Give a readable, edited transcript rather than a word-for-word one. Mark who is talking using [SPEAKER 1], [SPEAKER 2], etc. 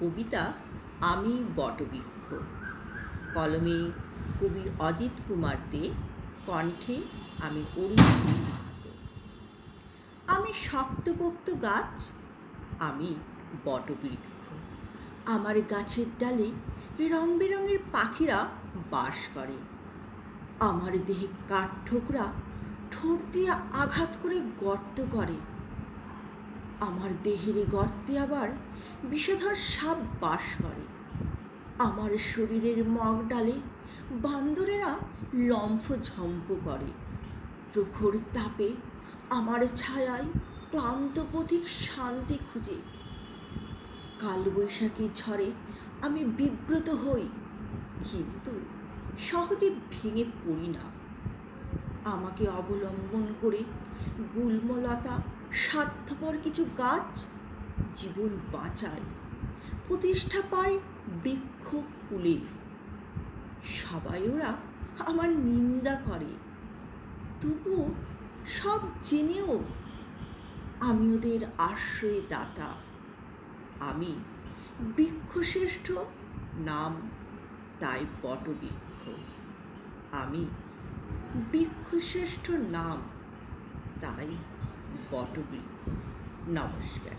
[SPEAKER 1] কবিতা আমি বটবৃক্ষ, কলমে কবি অজিত কুমার দে, কণ্ঠে আমি অরুণিমা মাহাতো। আমি শক্তপোক্ত গাছ, আমি বটবৃক্ষ। আমার গাছের ডালে রং বেরঙের পাখিরা বাস করে। আমার দেহে কাঠঠোকরা ঠোঁট দিয়ে আঘাত করে গর্ত করে। আমার দেহের গর্তে আবার বিষধর সাপ বাস করে। আমার শরীরের মগ ডালে বান্দরেরা লম্ফ ঝম্প করে। প্রখর তাপে আমার ছায়ায় ক্লান্ত পথিক শান্তি খুঁজে। কালবৈশাখী ঝড়ে আমি বিব্রত হই, কিন্তু সহজে ভেঙে পড়ি না। আমাকে অবলম্বন করে গুল্মলতা স্বার্থপর কিছু গাছ জীবন বাঁচায়, প্রতিষ্ঠা পায় বৃক্ষ কুলে। সবাই ওরা আমার নিন্দা করে, তবুও সব জেনেও আমি ওদের আশ্রয় দাতা। আমি বৃক্ষশ্রেষ্ঠ, নাম তাই বটবৃক্ষ। আমি বৃক্ষশ্রেষ্ঠ, নাম তাই বটবৃক্ষ। নমস্কার।